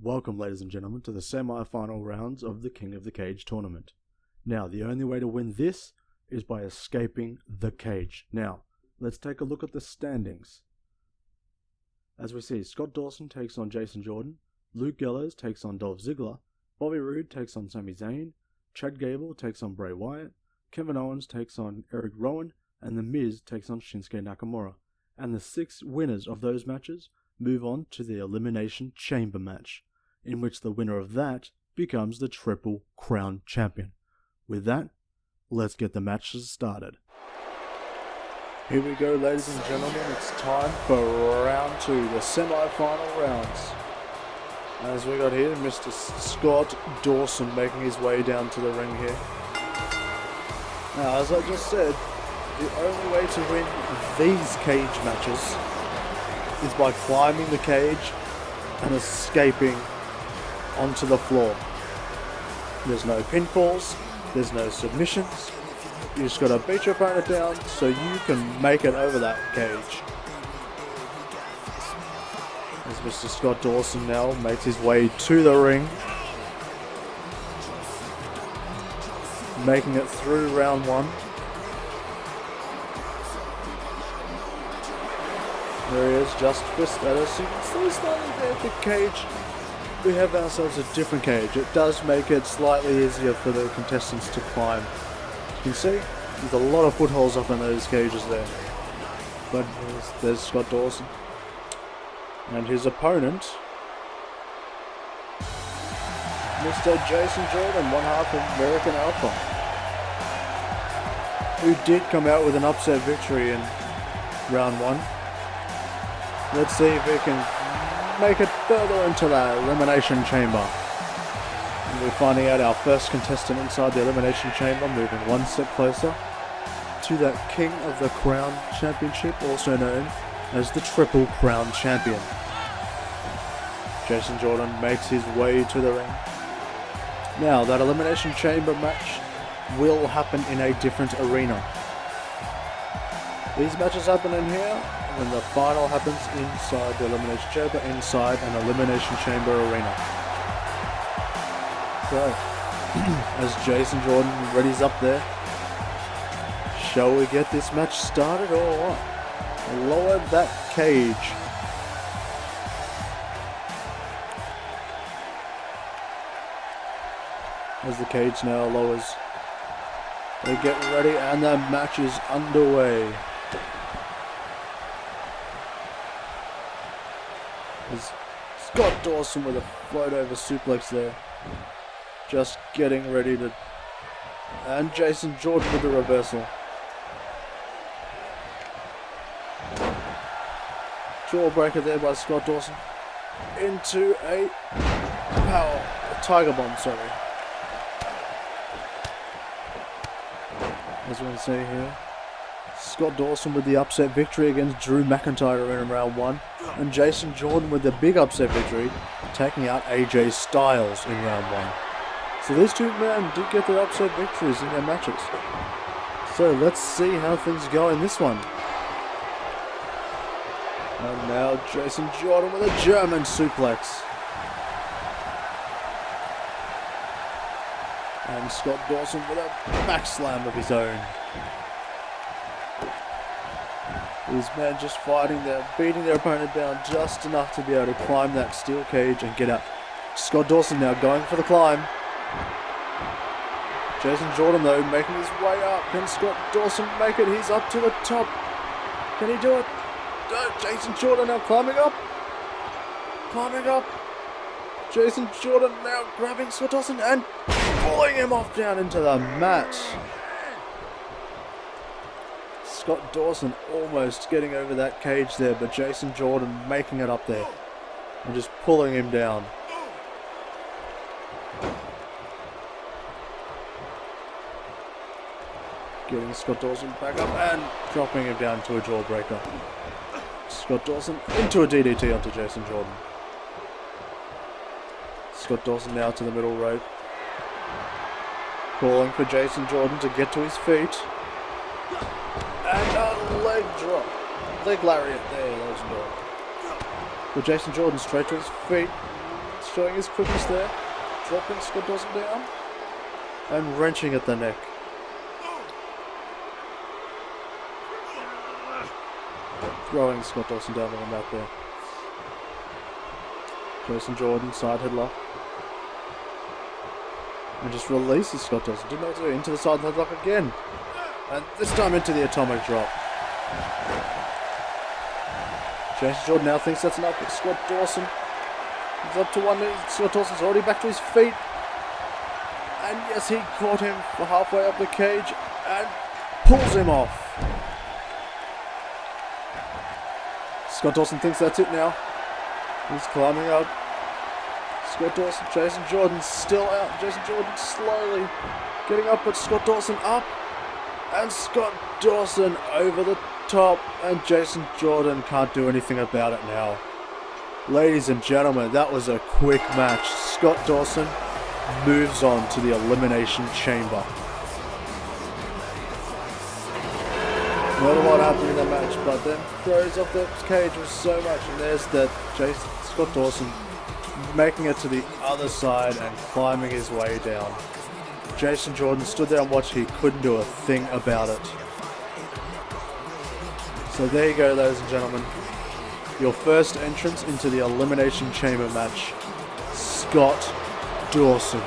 Welcome, ladies and gentlemen, to the semi-final rounds of the King of the Cage tournament. Now, the only way to win this is by escaping the cage. Now, let's take a look at the standings. As we see, Scott Dawson takes on Jason Jordan, Luke Gallows takes on Dolph Ziggler, Bobby Roode takes on Sami Zayn, Chad Gable takes on Bray Wyatt, Kevin Owens takes on Eric Rowan, and The Miz takes on Shinsuke Nakamura. And the 6 winners of those matches move on to the Elimination Chamber match, in which the winner of that becomes the Triple Crown Champion. With that, let's get the matches started. Here we go, ladies and gentlemen, it's time for round 2, the semi-final rounds. As we got here, Mr. Scott Dawson making his way down to the ring here. Now, as I just said, the only way to win these cage matches is by climbing the cage and escaping onto the floor. There's no pinfalls, there's no submissions. You just gotta beat your opponent down so you can make it over that cage. As Mr. Scott Dawson now makes his way to the ring, making it through round 1. There he is, just fist at us. You can see slightly there at the cage. We have ourselves a different cage. It does make it slightly easier for the contestants to climb. You can see there's a lot of footholds up in those cages there. But there's Scott Dawson. And his opponent, Mr. Jason Jordan, one half of American Alpha, who did come out with an upset victory in round 1. Let's see if we can make it further into the Elimination Chamber. And we're finding out our first contestant inside the Elimination Chamber, moving one step closer to that King of the Crown Championship, also known as the Triple Crown Champion. Jason Jordan makes his way to the ring. Now, that Elimination Chamber match will happen in a different arena. These matches happen in here, and the final happens inside the Elimination Chamber, inside an Elimination Chamber arena. So, as Jason Jordan readies up there, shall we get this match started or what? Lower that cage. As the cage now lowers, they get ready and the match is underway. As Scott Dawson with a float over suplex there, just getting ready to, and Jason Jordan with the reversal. Jawbreaker there by Scott Dawson into a tiger bomb, sorry. As we can see here, Scott Dawson with the upset victory against Drew McIntyre in round 1, and Jason Jordan with the big upset victory, taking out AJ Styles in round 1. So these two men did get their upset victories in their matches. So let's see how things go in this one. And now Jason Jordan with a German suplex. And Scott Dawson with a back slam of his own. These men just fighting there, beating their opponent down just enough to be able to climb that steel cage and get up. Scott Dawson now going for the climb. Jason Jordan though making his way up. Can Scott Dawson make it? He's up to the top. Can he do it? Jason Jordan now climbing up. Climbing up. Jason Jordan now grabbing Scott Dawson and pulling him off down into the mat. Scott Dawson almost getting over that cage there, but Jason Jordan making it up there and just pulling him down. Getting Scott Dawson back up and dropping him down to a jawbreaker. Scott Dawson into a DDT onto Jason Jordan. Scott Dawson now to the middle rope. Calling for Jason Jordan to get to his feet. And a leg drop. Leg lariat there, ladies and gentlemen. With Jason Jordan straight to his feet. showing his quickness there. Dropping Scott Dawson down. And wrenching at the neck. Throwing Scott Dawson down on the mat there. Jason Jordan, side headlock. And just releases Scott Dawson. Didn't know what to do. Into the side headlock again. And this time into the atomic drop. Jason Jordan now thinks that's enough, but Scott Dawson is up to one knee. Scott Dawson's already back to his feet. And yes, he caught him for halfway up the cage and pulls him off. Scott Dawson thinks that's it now. He's climbing up. Scott Dawson, Jason Jordan still out. Jason Jordan slowly getting up, but Scott Dawson up. And Scott Dawson over the top. And Jason Jordan can't do anything about it now. Ladies and gentlemen, that was a quick match. Scott Dawson moves on to the Elimination Chamber. Not a lot happened in that match, but then throws off the cage was so much, and there's that Scott Dawson making it to the other side and climbing his way down. Jason Jordan stood there and watched. He couldn't do a thing about it. So there you go, ladies and gentlemen. Your first entrance into the Elimination Chamber match, Scott Dawson.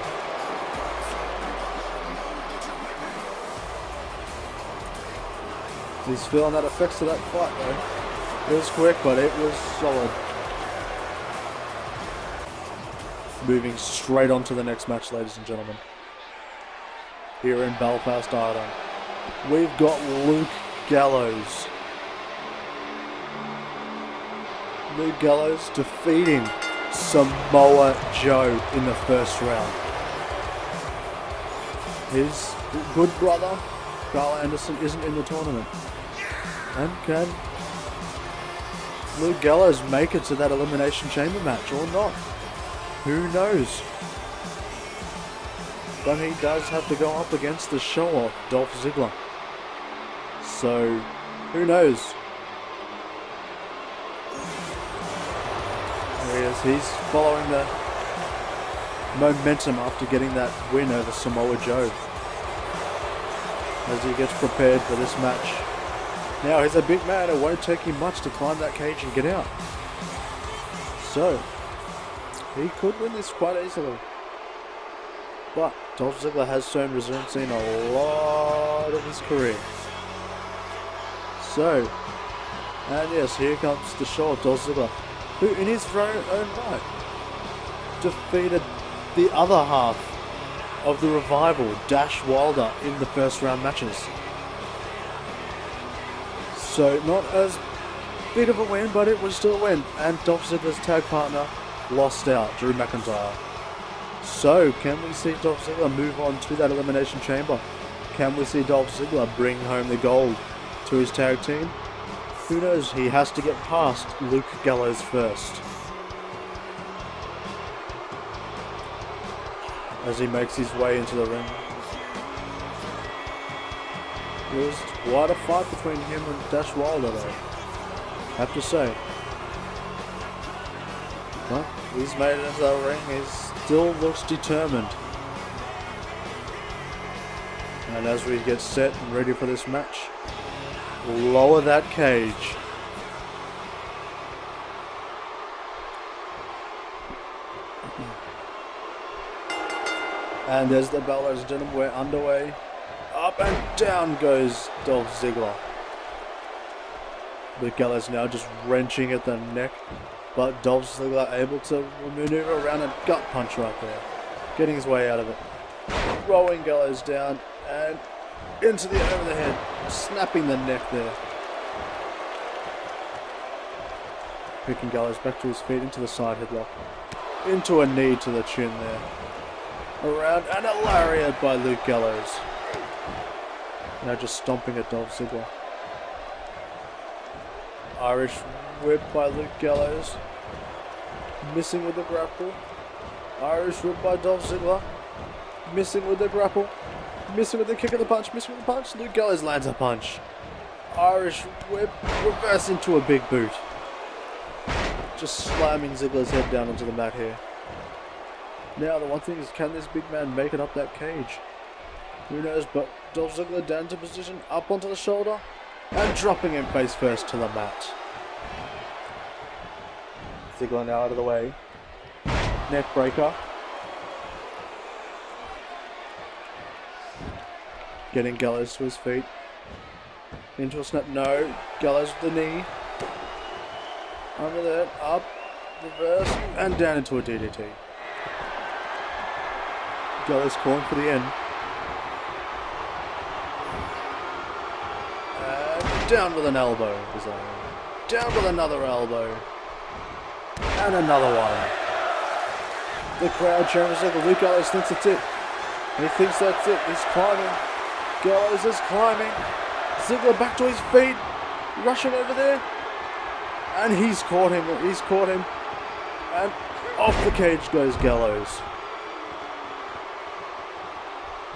He's feeling that effects to that fight though. It was quick, but it was solid. Moving straight on to the next match, ladies and gentlemen. Here in Belfast, Ireland, we've got Luke Gallows. Luke Gallows defeating Samoa Joe in the first round. His good brother, Carl Anderson, isn't in the tournament. And can Luke Gallows make it to that Elimination Chamber match or not? Who knows? But he does have to go up against the show-off, Dolph Ziggler. So, who knows? There he is. He's following the momentum after getting that win over Samoa Joe, as he gets prepared for this match. Now, he's a big man. It won't take him much to climb that cage and get out. So, he could win this quite easily. But Dolph Ziggler has shown resiliency in a lot of his career. So, and yes, here comes the show of Dolph Ziggler, who in his own right defeated the other half of the Revival, Dash Wilder, in the first round matches. So not as big of a win, but it was still a win. And Dolph Ziggler's tag partner lost out, Drew McIntyre. So can we see Dolph Ziggler move on to that Elimination Chamber? Can we see Dolph Ziggler bring home the gold to his tag team? Who knows? He has to get past Luke Gallows first, as he makes his way into the ring. It was quite a fight between him and Dash Wilder, though, I have to say. But he's made it into the ring. He still looks determined. And as we get set and ready for this match, lower that cage. And there's the bell, ladies and gentlemen. We're underway. Up and down goes Dolph Ziggler. Luke Gallows now just wrenching at the neck, but Dolph Ziggler able to maneuver around a gut punch right there, getting his way out of it. Rolling Gallows down and into the over the head, snapping the neck there. Picking Gallows back to his feet into the side headlock, into a knee to the chin there. Around and a lariat by Luke Gallows. Now just stomping at Dolph Ziggler. Irish whip by Luke Gallows. Missing with the grapple. Irish whip by Dolph Ziggler. Missing with the grapple. Missing with the kick of the punch. Missing with the punch. Luke Gallows lands a punch. Irish whip. Reverse into a big boot. Just slamming Ziggler's head down onto the mat here. Now the one thing is, can this big man make it up that cage? Who knows, but Dolph Ziggler down to position, up onto the shoulder, and dropping him face first to the mat. Ziggler now out of the way. Neck breaker. Getting Gallows to his feet. Into a snap. No. Gallows with the knee. Under that. Up. Reverse. And down into a DDT. Gallows calling for the end. And down with an elbow of his own. Down with another elbow. And another one. The crowd cheering for Ziggler. Luke Gallows thinks it's it. He thinks that's it. He's climbing. Gallows is climbing. Ziggler back to his feet. Rushing over there. And he's caught him. He's caught him. And off the cage goes Gallows.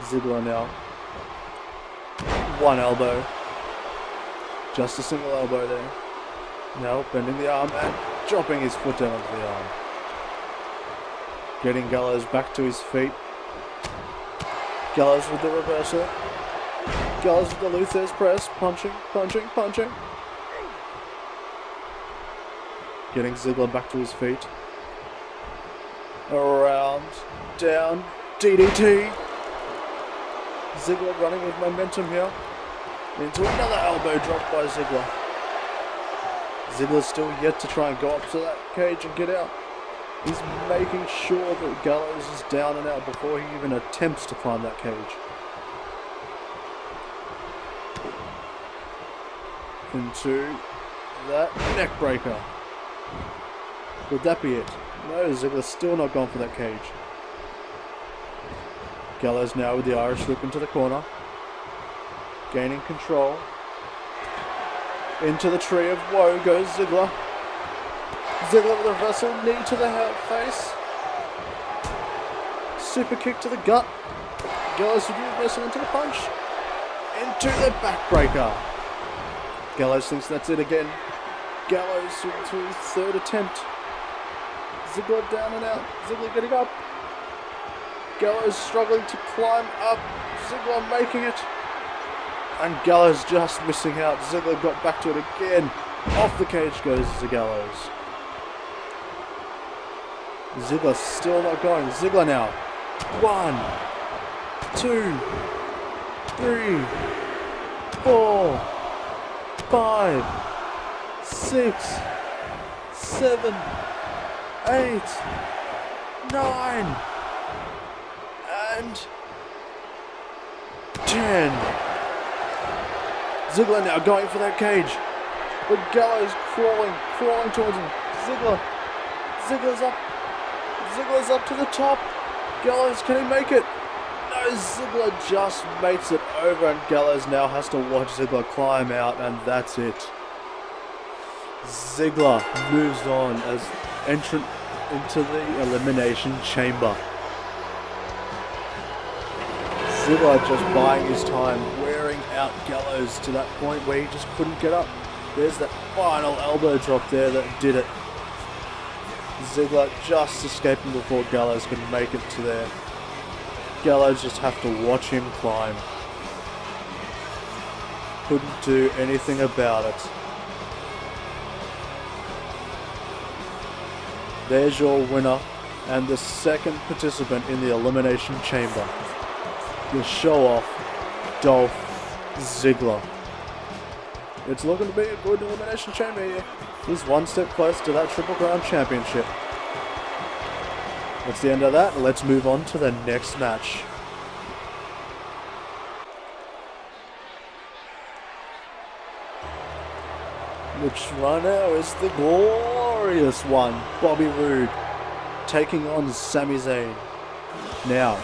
Ziggler now. One elbow. Just a single elbow there. Now bending the arm and dropping his foot down onto the arm. Getting Gallows back to his feet. Gallows with the reversal. Gallows with the Luther's press. Punching, punching, punching. Getting Ziggler back to his feet. Around. Down. DDT. Ziggler running with momentum here. Into another elbow drop by Ziggler. Ziggler's still yet to try and go up to that cage and get out. He's making sure that Gallows is down and out before he even attempts to climb that cage. Into that neck breaker. Would that be it? No, Ziggler's still not gone for that cage. Gallows now with the Irish whip into the corner. Gaining control. Into the tree of woe goes Ziggler. Ziggler with a reversal knee to the face. Super kick to the gut. Gallows with the reversal into the punch. Into the backbreaker. Gallows thinks that's it again. Gallows into his third attempt. Ziggler down and out. Ziggler getting up. Gallows struggling to climb up. Ziggler making it. And Gallows just missing out. Ziggler got back to it again. Off the cage goes the Gallows. Ziggler still not going. Ziggler now. 1, 2, 3, 4, 5, 6, 7, 8, 9, and 10. Ziggler now going for that cage. But Gallows crawling towards him. Ziggler's up. Ziggler's up to the top. Gallows, can he make it? No, Ziggler just makes it over, and Gallows now has to watch Ziggler climb out, and that's it. Ziggler moves on as entrant into the Elimination Chamber. Ziggler just buying his time, wearing out Gallows to that point where he just couldn't get up. There's that final elbow drop there that did it. Ziggler just escaping before Gallows could make it to there. Gallows just have to watch him climb. Couldn't do anything about it. There's your winner and the second participant in the Elimination Chamber. The show-off, Dolph Ziggler. It's looking to be a good Elimination Chamber here. He's one step close to that Triple Crown Championship. That's the end of that. Let's move on to the next match. Which right now is the glorious one, Bobby Roode, taking on Sami Zayn. Now,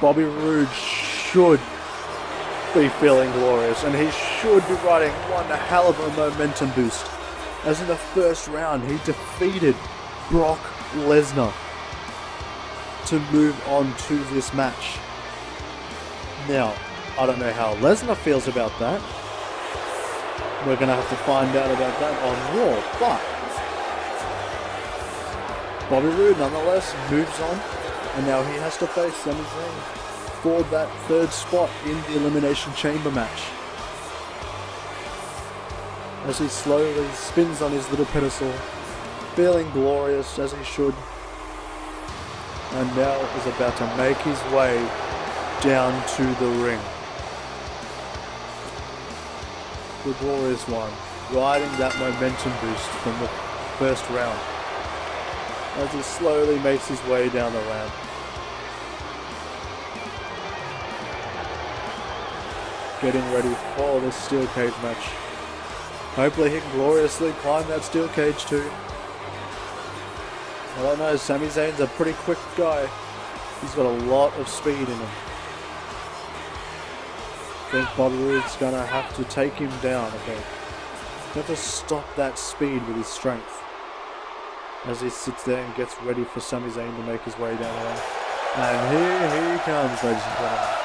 Bobby Roode should be feeling glorious, and he should be riding one hell of a momentum boost, as in the first round he defeated Brock Lesnar to move on to this match. Now, I don't know how Lesnar feels about that. We're going to have to find out about that on Raw, but Bobby Roode nonetheless moves on And now he has to face Sami Zayn for that third spot in the Elimination Chamber match. As he slowly spins on his little pedestal, feeling glorious as he should. And now is about to make his way down to the ring. The glorious one, riding that momentum boost from the first round. As he slowly makes his way down the ramp. Getting ready for this steel cage match. Hopefully he can gloriously climb that steel cage too. I don't know, Sami Zayn's a pretty quick guy. He's got a lot of speed in him. I think Bobby Roode's gonna have to take him down, okay? He'll have to stop that speed with his strength. As he sits there and gets ready for Sami Zayn to make his way down there. And here he comes, ladies and gentlemen.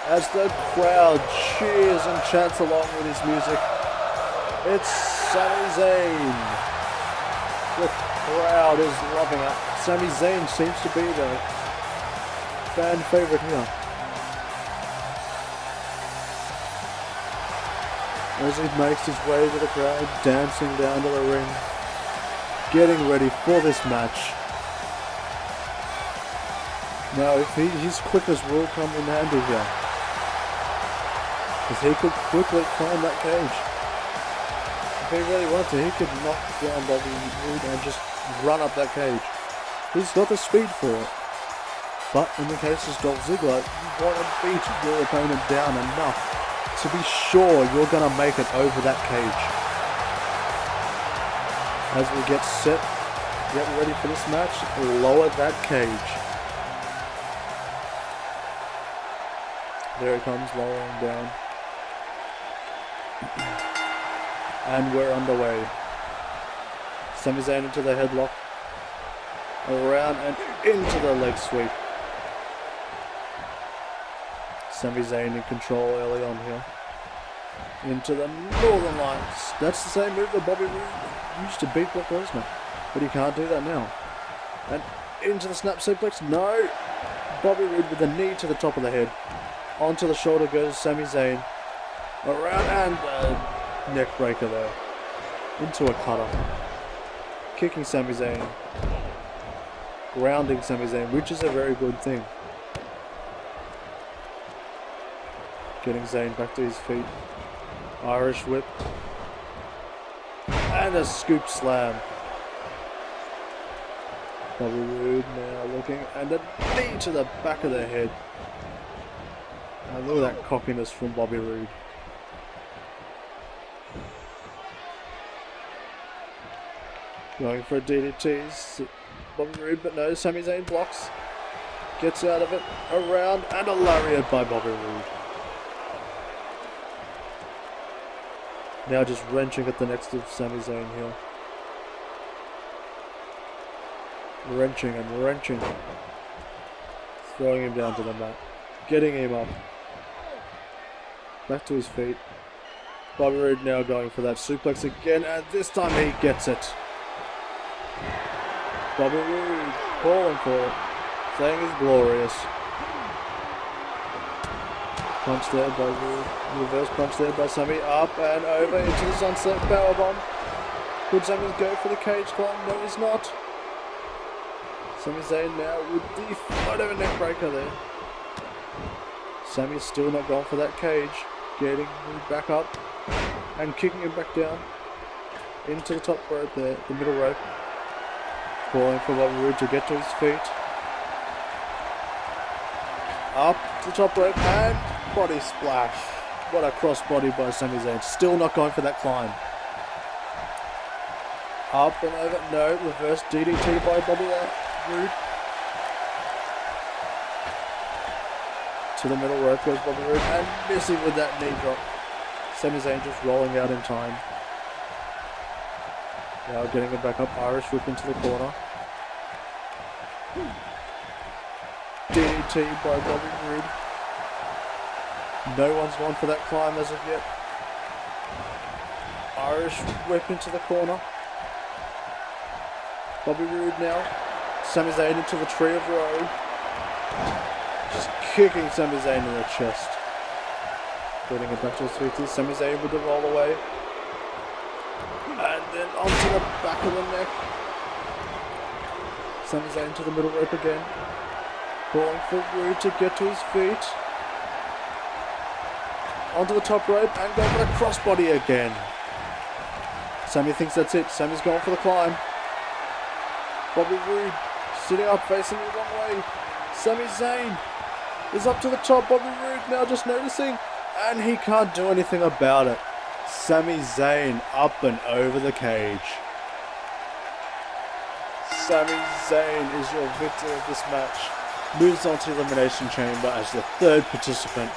As the crowd cheers and chants along with his music, it's Sami Zayn. The crowd is loving it. Sami Zayn seems to be the fan favorite here. As he makes his way to the crowd, dancing down to the ring, getting ready for this match. Now, if his quickness will come in handy here. Because he could quickly climb that cage. If he really wanted to, he could knock down Bobby Roode and just run up that cage. He's got the speed for it. But in the case of Dolph Ziggler, you want to beat your opponent down enough to be sure you're going to make it over that cage. As we get set, get ready for this match, lower that cage. There it comes, lowering down. And we're underway. Sami Zayn into the headlock. Around and into the leg sweep. Sami Zayn in control early on here. Into the Northern Lights. That's the same move that Bobby Roode used to beat Brock Lesnar. But he can't do that now. And into the snap suplex. No! Bobby Roode with a knee to the top of the head. Onto the shoulder goes Sami Zayn. Around and a neck breaker there. Into a cutter. Kicking Sami Zayn. Grounding Sami Zayn, which is a very good thing. Getting Zayn back to his feet. Irish whip. And a scoop slam. Bobby Roode now looking. And a knee to the back of the head. And look at that cockiness from Bobby Roode. Going for a DDT. Bobby Roode, but no, Sami Zayn blocks. Gets out of it. Around and a lariat by Bobby Roode. Now just wrenching at the next of Sami Zayn here. Wrenching and wrenching. Throwing him down to the mat. Getting him up. Back to his feet. Bobby Roode now going for that suplex again, and this time he gets it. Bobby Roode calling for it. Saying he's glorious. Punch there by Roode. Reverse punch there by Sami. Up and over into the sunset powerbomb. Could Sami go for the cage climb? No, he's not. Sami Zayn now with the float over neck breaker there. Sami's still not going for that cage. Getting him back up and kicking him back down into the top rope there, the middle rope. Calling for Bobby Roode to get to his feet. Up to the top rope and body splash. What a crossbody by Sami Zayn. Still not going for that climb. Up and over. No, reverse DDT by Bobby Roode. To the middle rope goes Bobby Roode and missing with that knee drop. Sami Zayn just rolling out in time. Now getting it back up, Irish whip into the corner. DDT by Bobby Roode. No one's gone for that climb as of yet. Irish whip into the corner. Bobby Roode now Sami Zayn into the tree of woe. Just kicking Sami Zayn in the chest. Getting it back to his feet. Sami Zayn with the roll away. And then onto the back of the neck. Sami Zayn to the middle rope again. Calling for Rude to get to his feet. Onto the top rope and going for the crossbody again. Sami thinks that's it. Sami's going for the climb. Bobby Roode sitting up facing the wrong way. Sami Zayn is up to the top. Bobby Roode now just noticing. And he can't do anything about it. Sami Zayn up and over the cage. Sami Zayn is your victor of this match. Moves on to the Elimination Chamber as the third participant.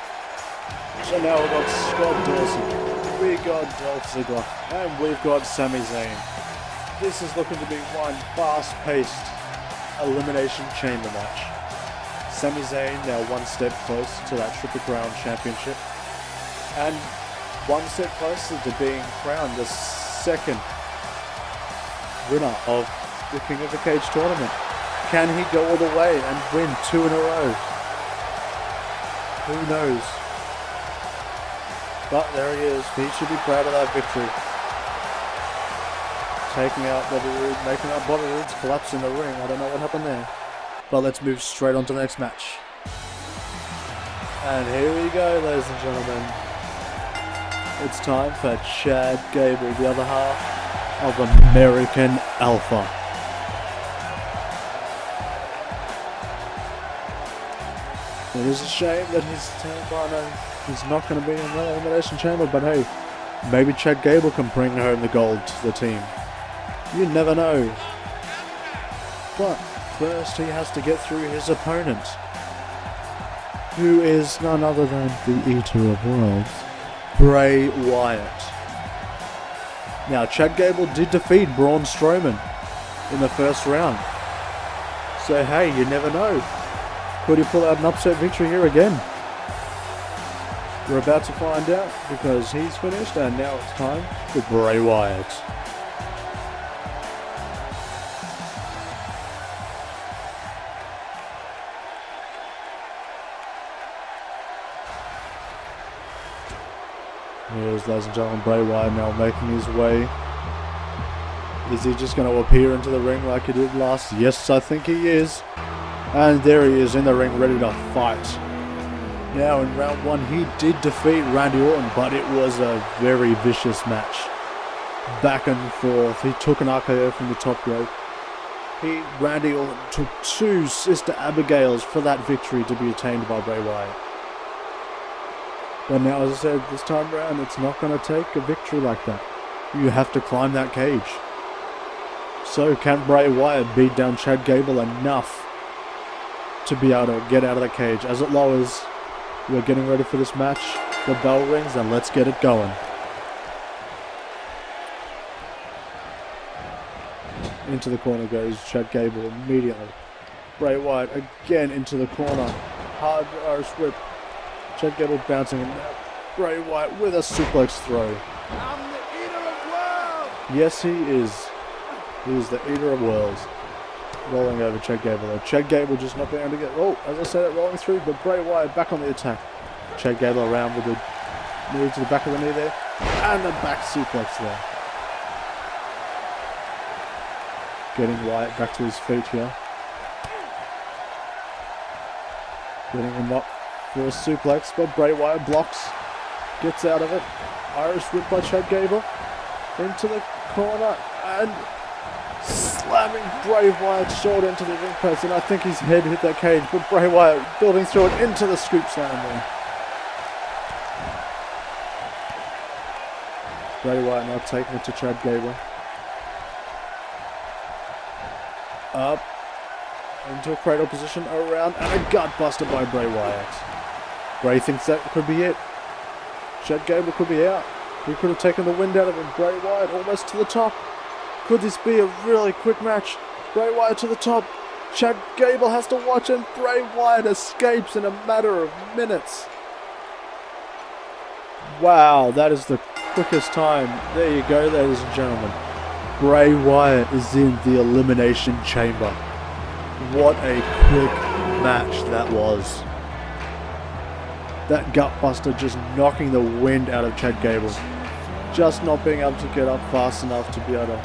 So now we've got Scott Dawson, we got Dolph Ziggler, and we've got Sami Zayn. This is looking to be one fast-paced Elimination Chamber match. Sami Zayn now one step close to that Triple Crown Championship, and one step closer to being crowned the second winner of the King of the Cage tournament. Can he go all the way and win 2 in a row? Who knows? But there he is. He should be proud of that victory. Taking out Bobby Roode, making up Bobby Roode's collapse in the ring. I don't know what happened there. But let's move straight on to the next match. And here we go, ladies and gentlemen. It's time for Chad Gable, the other half of American Alpha. It is a shame that he's not going to be in the Elimination Chamber, but hey, maybe Chad Gable can bring home the gold to the team. You never know. But first he has to get through his opponent, who is none other than the Eater of Worlds, Bray Wyatt. Now, Chad Gable did defeat Braun Strowman in the first round. So hey, you never know. Could he pull out an upset victory here again? We're about to find out, because he's finished and now it's time for Bray Wyatt. Here's, ladies and gentlemen, Bray Wyatt now making his way. Is he just going to appear into the ring like he did last? Yes, I think he is. And there he is in the ring, ready to fight. Now in round 1 he did defeat Randy Orton, but it was a very vicious match. Back and forth. He took an RKO from the top rope. Randy Orton took 2 Sister Abigails for that victory to be attained by Bray Wyatt. But now, as I said, this time around it's not going to take a victory like that. You have to climb that cage. So can Bray Wyatt beat down Chad Gable enough to be able to get out of the cage? As it lowers, we're getting ready for this match. The bell rings and let's get it going. Into the corner goes Chad Gable immediately. Bray Wyatt again into the corner. Hard Irish whip. Chad Gable bouncing and now Bray Wyatt with a suplex throw. I'm the Eater of Worlds! Yes, he is. He is the Eater of Worlds. Rolling over Chad Gable though. Chad Gable just not being able to get, as I said, it rolling through, but Bray Wyatt back on the attack. Chad Gable around with the knee to the back of the knee there, and the back suplex there. Getting Wyatt back to his feet here. Getting him up for a suplex, but Bray Wyatt blocks, gets out of it. Irish whip by Chad Gable into the corner and slamming Bray Wyatt's shoulder into the ring post, and I think his head hit that cage, but Bray Wyatt building through it into the scoop slam there. Bray Wyatt now taking it to Chad Gable. Up into a cradle position, around, and a gut buster by Bray Wyatt. Bray thinks that could be it. Chad Gable could be out. He could have taken the wind out of him. Bray Wyatt almost to the top. Could this be a really quick match? Bray Wyatt to the top. Chad Gable has to watch, and Bray Wyatt escapes in a matter of minutes. Wow, that is the quickest time. There you go, ladies and gentlemen. Bray Wyatt is in the Elimination Chamber. What a quick match that was. That gutbuster just knocking the wind out of Chad Gable. Just not being able to get up fast enough to be able to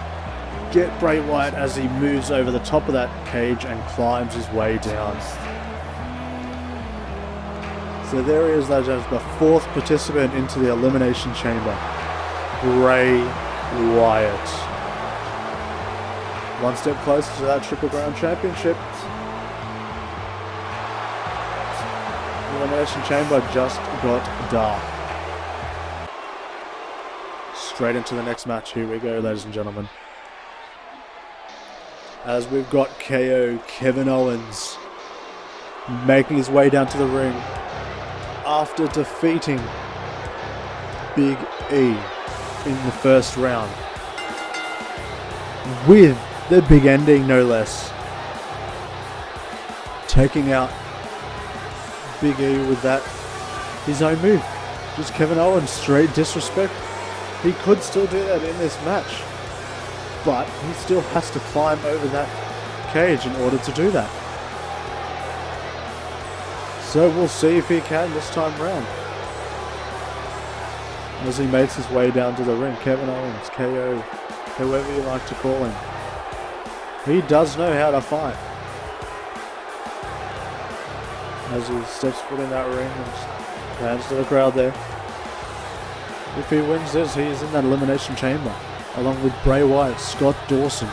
get Bray Wyatt as he moves over the top of that cage and climbs his way down. So there he is, that is the fourth participant into the Elimination Chamber. Bray Wyatt. One step closer to that Triple Crown Championship. The Elimination Chamber just got dark. Straight into the next match. Here we go, ladies and gentlemen. As we've got KO Kevin Owens making his way down to the ring after defeating Big E in the first round. With the big ending, no less. Taking out Big E with that, his own move. Just Kevin Owens, straight disrespect. He could still do that in this match, but he still has to climb over that cage in order to do that. So we'll see if he can this time round. As he makes his way down to the ring, Kevin Owens, KO, whoever you like to call him. He does know how to fight. As he steps foot in that ring and hands to the crowd there. If he wins this, he is in that Elimination Chamber, along with Bray Wyatt, Scott Dawson,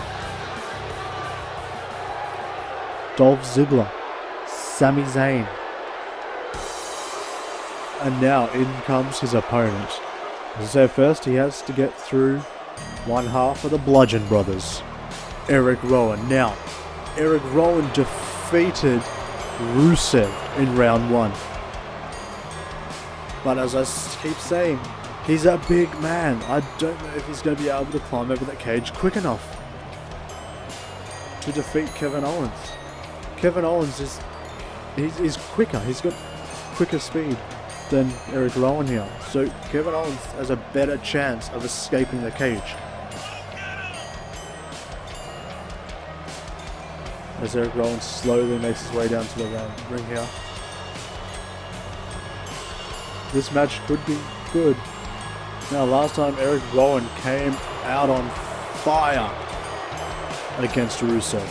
Dolph Ziggler, Sami Zayn. And now in comes his opponent. So first he has to get through one half of the Bludgeon Brothers, Eric Rowan. Now, Eric Rowan defeated Rusev in round one. But as I keep saying, he's a big man. I don't know if he's going to be able to climb over that cage quick enough to defeat Kevin Owens. Kevin Owens he's quicker. He's got quicker speed than Eric Rowan here. So Kevin Owens has a better chance of escaping the cage. As Eric Rowan slowly makes his way down to the ring here. This match could be good. Now, last time Eric Rowan came out on fire against Rusev.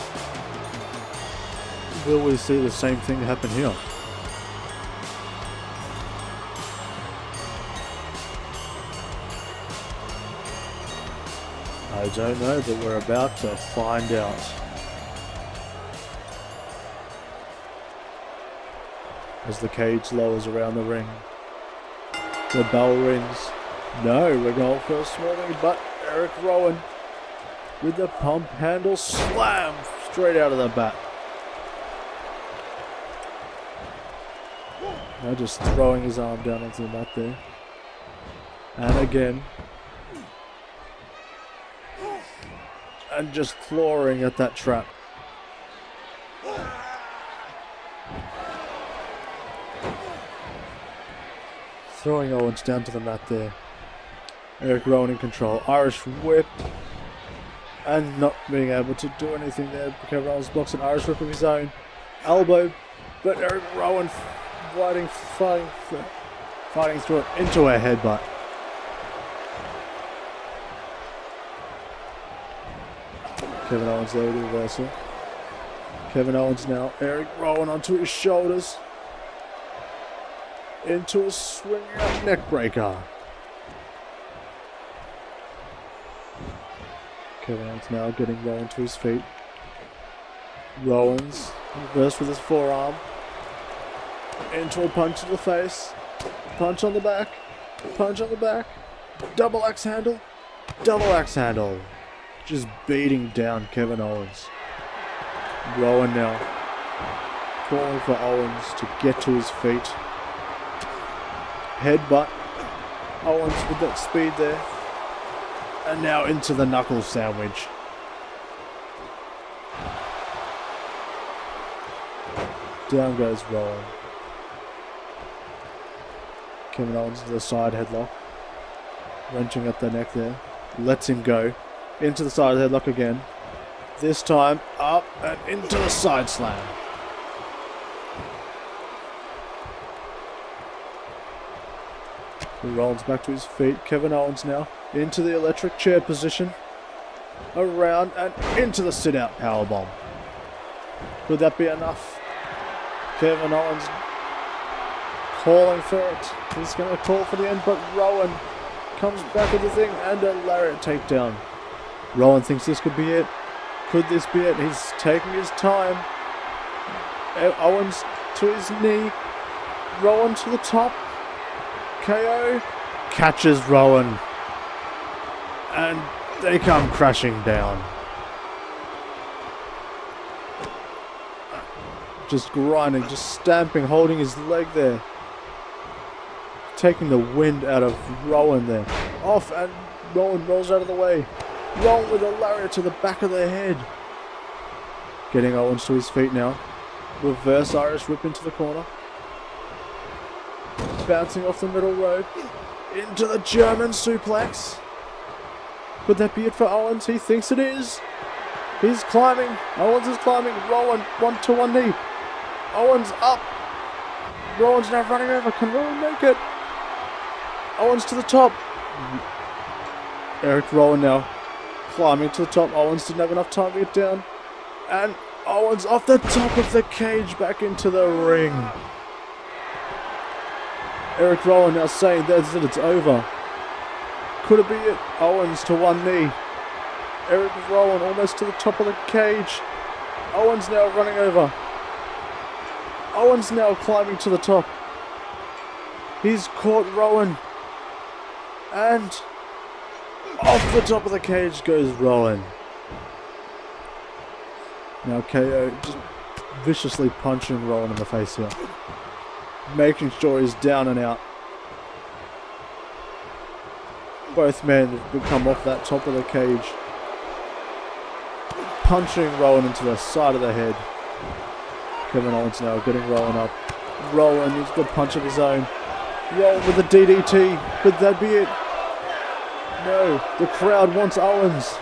Will we see the same thing happen here? I don't know, but we're about to find out. As the cage lowers around the ring. The bell rings. No, we're going for a smalling, but Eric Rowan with the pump handle slam straight out of the bat. Now just throwing his arm down onto the mat there. And again. And just clawing at that trap. Throwing Owens down to the mat there. Eric Rowan in control. Irish whip. And not being able to do anything there. Kevin Owens blocks an Irish whip of his own. Elbow. But Eric Rowan fighting through it into a headbutt. Kevin Owens there with the reversal. Kevin Owens now. Eric Rowan onto his shoulders. Into a swinging up neck breaker. Kevin Owens now getting Rowan to his feet. Rowan's reversed with his forearm. Into a punch to the face. Punch on the back. Punch on the back. Double axe handle. Double axe handle. Just beating down Kevin Owens. Rowan now calling for Owens to get to his feet. Headbutt. Owens with that speed there. And now into the knuckle sandwich. Down goes Rowan. Kevin Owens to the side headlock. Wrenching at the neck there. Lets him go. Into the side headlock again. This time up and into the side slam. He rolls back to his feet. Kevin Owens now into the electric chair position. Around and into the sit-out powerbomb. Could that be enough? Kevin Owens calling for it. He's going to call for the end, but Rowan comes back with the thing and a lariat takedown. Rowan thinks this could be it. Could this be it? He's taking his time. Owens to his knee. Rowan to the top. KO. Catches Rowan. And they come crashing down. Just grinding, just stamping, holding his leg there. Taking the wind out of Rowan there. Off, and Rowan rolls out of the way. Rowan with a lariat to the back of the head. Getting Owens to his feet now. Reverse Irish whip into the corner. Bouncing off the middle rope. Into the German suplex. Could that be it for Owens? He thinks it is. He's climbing. Owens is climbing. Rowan, 1-to-1 knee. Owens up. Rowan's now running over. Can Rowan make it? Owens to the top. Eric Rowan now climbing to the top. Owens didn't have enough time to get down. And Owens off the top of the cage back into the ring. Eric Rowan now saying that it's over. Could it be it? Owens to one knee. Eric Rowan almost to the top of the cage. Owens now running over. Owens now climbing to the top. He's caught Rowan. And off the top of the cage goes Rowan. Now KO just viciously punching Rowan in the face here. Making sure he's down and out. Both men have come off that top of the cage. Punching Rowan into the side of the head. Kevin Owens now getting Rowan up. Rowan, he's got a punch of his own. Rowan with a DDT. Could that be it? No, the crowd wants Owens.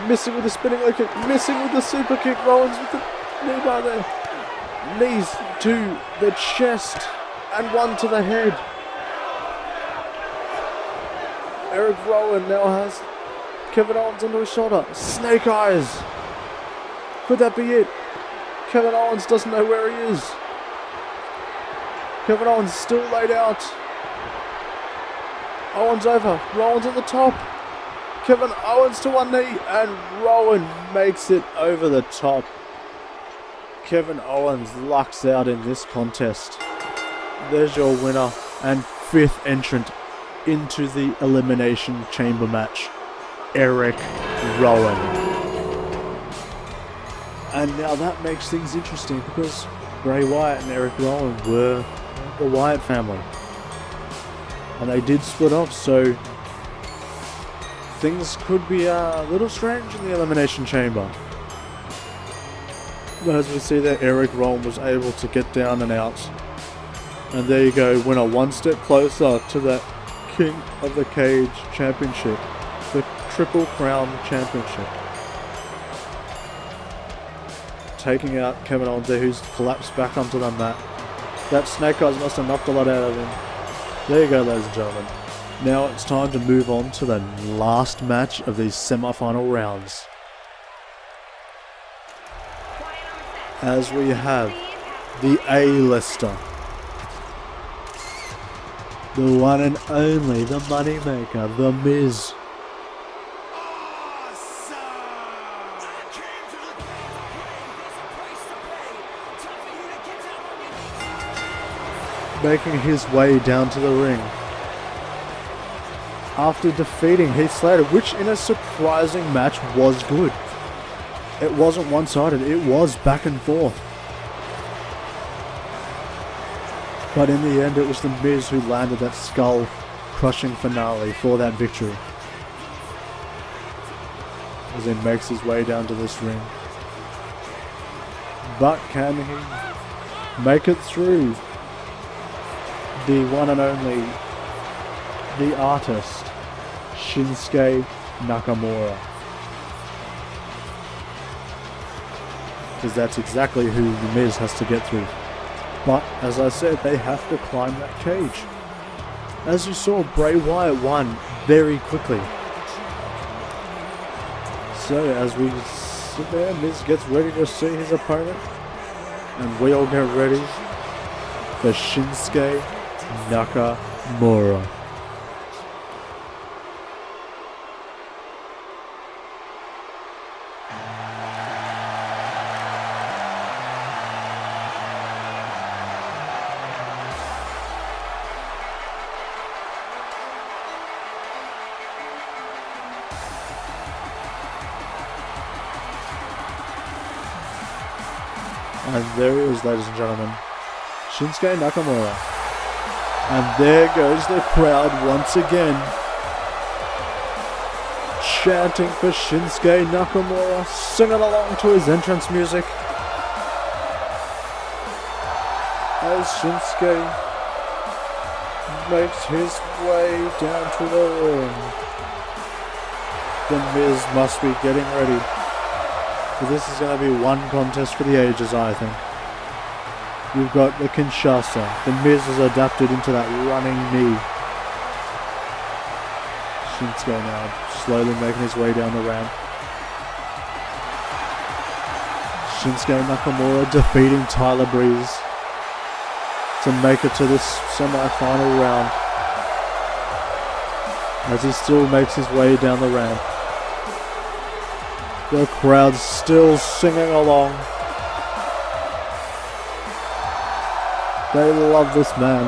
Missing with the spinning leg kick. Missing with the super kick. Rowan's with the knee bar there. Knees to the chest and one to the head. Eric Rowan now has Kevin Owens onto his shoulder. Snake eyes. Could that be it? Kevin Owens doesn't know where he is. Kevin Owens still laid out. Owens over. Rowan's at the top. Kevin Owens to one knee and Rowan makes it over the top. Kevin Owens lucks out in this contest. There's your winner and fifth entrant into the Elimination Chamber match, Eric Rowan. And now that makes things interesting because Bray Wyatt and Eric Rowan were the Wyatt family. And they did split off, so things could be a little strange in the Elimination Chamber. But as we see there, Eric Rowan was able to get down and out. And there you go, winner one step closer to the King of the Cage Championship. The Triple Crown Championship. Taking out Kevin Owens there, who's collapsed back onto the mat. That Snake Eyes must have knocked a lot out of him. There you go, ladies and gentlemen. Now it's time to move on to the last match of these semi-final rounds. As we have the A-lister. The one and only, the moneymaker, The Miz. Making his way down to the ring. After defeating Heath Slater, which in a surprising match was good. It wasn't one-sided, it was back and forth. But in the end, it was The Miz who landed that skull-crushing finale for that victory. As he makes his way down to this ring. But can he make it through? The one and only, the artist, Shinsuke Nakamura. because that's exactly who The Miz has to get through. But, as I said, they have to climb that cage. As you saw, Bray Wyatt won very quickly. So, as we sit there, Miz gets ready to see his opponent. And we all get ready for Shinsuke Nakamura. And there he is, ladies and gentlemen, Shinsuke Nakamura. And there goes the crowd once again, chanting for Shinsuke Nakamura, singing along to his entrance music. As Shinsuke makes his way down to the ring, The Miz must be getting ready. So this is going to be one contest for the ages, I think. You've got the Kinshasa. The Miz has adapted into that running knee. Shinsuke now slowly making his way down the ramp. Shinsuke Nakamura defeating Tyler Breeze to make it to this semi-final round. As he still makes his way down the ramp. The crowd's still singing along. They love this man.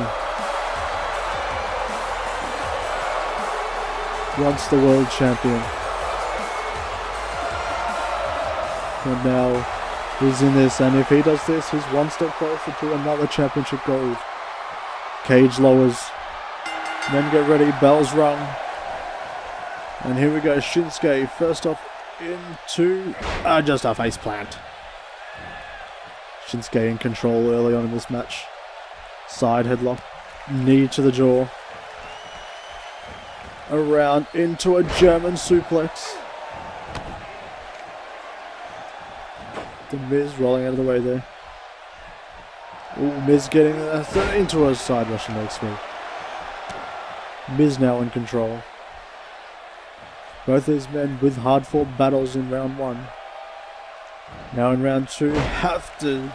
Once the world champion. And now he's in this, and if he does this, he's one step closer to another championship gold. Cage lowers. Men get ready, bells rung. And here we go, Shinsuke first off into just a face plant. Shinsuke in control early on in this match. Side headlock, knee to the jaw. Around into a German suplex. The Miz rolling out of the way there. Ooh, Miz getting into a side Russian leg sweep. Miz now in control. Both these men with hard-fought battles in round one. Now in round two, have to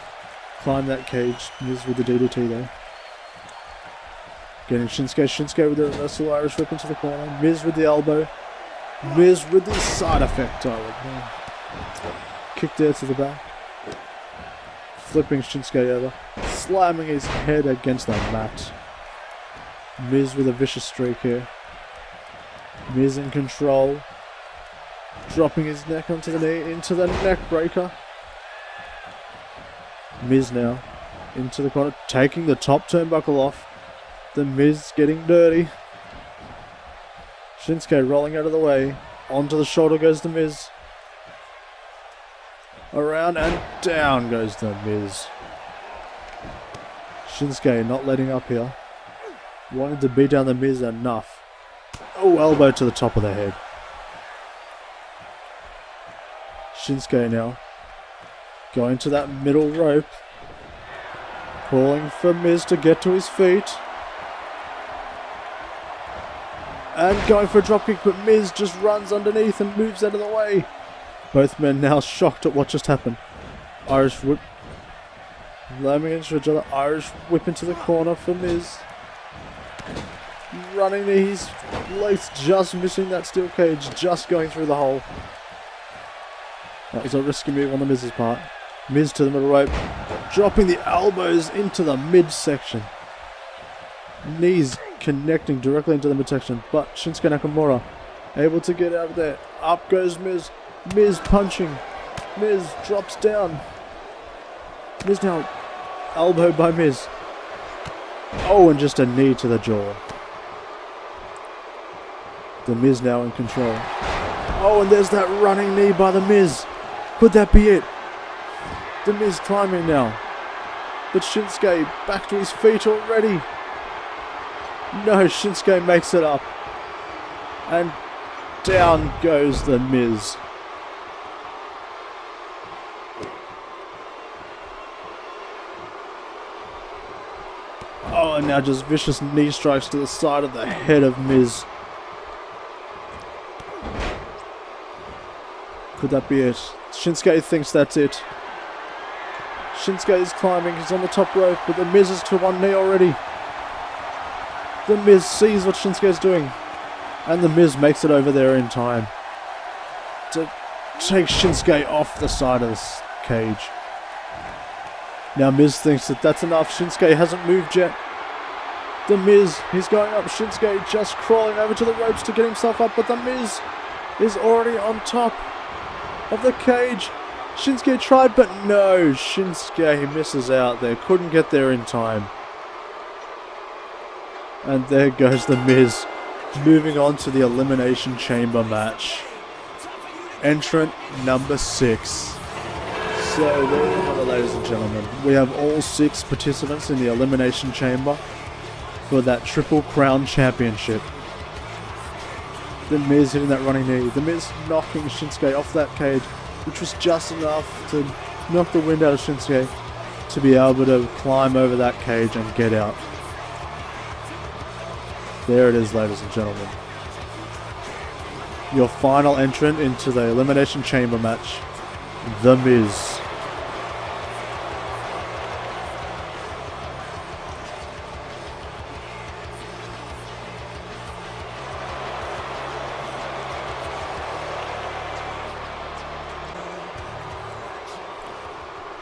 climb that cage. Miz with the DDT there. Getting Shinsuke with the reversal Irish whip into the corner. Miz with the elbow. Miz with the side effect. Kick there to the back. Flipping Shinsuke over. Slamming his head against the mat. Miz with a vicious streak here. Miz in control. Dropping his neck onto the knee, into the neck breaker. Miz now into the corner, taking the top turnbuckle off. The Miz getting dirty. Shinsuke rolling out of the way. Onto the shoulder goes the Miz. Around and down goes the Miz. Shinsuke not letting up here. Wanted to beat down the Miz enough. Oh, elbow to the top of the head. Shinsuke now going to that middle rope. Calling for Miz to get to his feet. And going for a dropkick, but Miz just runs underneath and moves out of the way. Both men now shocked at what just happened. Irish whip. Slamming into each other. Irish whip into the corner for Miz. Running his legs, just missing that steel cage, just going through the hole. That was a risky move on the Miz's part. Miz to the middle rope, dropping the elbows into the midsection. Knees connecting directly into the midsection, but Shinsuke Nakamura able to get out of there. Up goes Miz. Miz punching. Miz drops down. Miz now elbowed by Miz. Oh, and just a knee to the jaw. The Miz now in control. Oh, and there's that running knee by the Miz. Could that be it? The Miz climbing now. But Shinsuke back to his feet already. No, Shinsuke makes it up. And down goes the Miz. Oh, and now just vicious knee strikes to the side of the head of Miz. Could that be it? Shinsuke thinks that's it. Shinsuke is climbing, he's on the top rope, but the Miz is to one knee already. The Miz sees what Shinsuke is doing, and the Miz makes it over there in time to take Shinsuke off the side of this cage. Now Miz thinks that that's enough. Shinsuke hasn't moved yet. The Miz, he's going up. Shinsuke just crawling over to the ropes to get himself up, but the Miz is already on top of the cage. Shinsuke tried, but no. Shinsuke misses out there. Couldn't get there in time. And there goes the Miz, moving on to the Elimination Chamber match. Entrant number 6. So there you have it, ladies and gentlemen. We have all 6 participants in the Elimination Chamber for that Triple Crown Championship. The Miz hitting that running knee. The Miz knocking Shinsuke off that cage, which was just enough to knock the wind out of Shinsuke to be able to climb over that cage and get out. There it is, ladies and gentlemen. Your final entrant into the Elimination Chamber match, The Miz.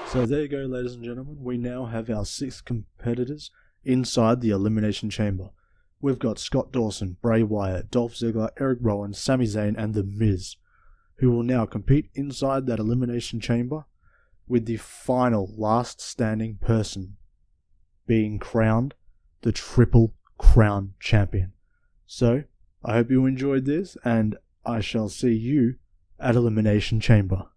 So there you go, ladies and gentlemen. We now have our 6 competitors inside the Elimination Chamber. We've got Scott Dawson, Bray Wyatt, Dolph Ziggler, Eric Rowan, Sami Zayn, and The Miz, who will now compete inside that Elimination Chamber, with the final last standing person being crowned the Triple Crown Champion. So, I hope you enjoyed this, and I shall see you at Elimination Chamber.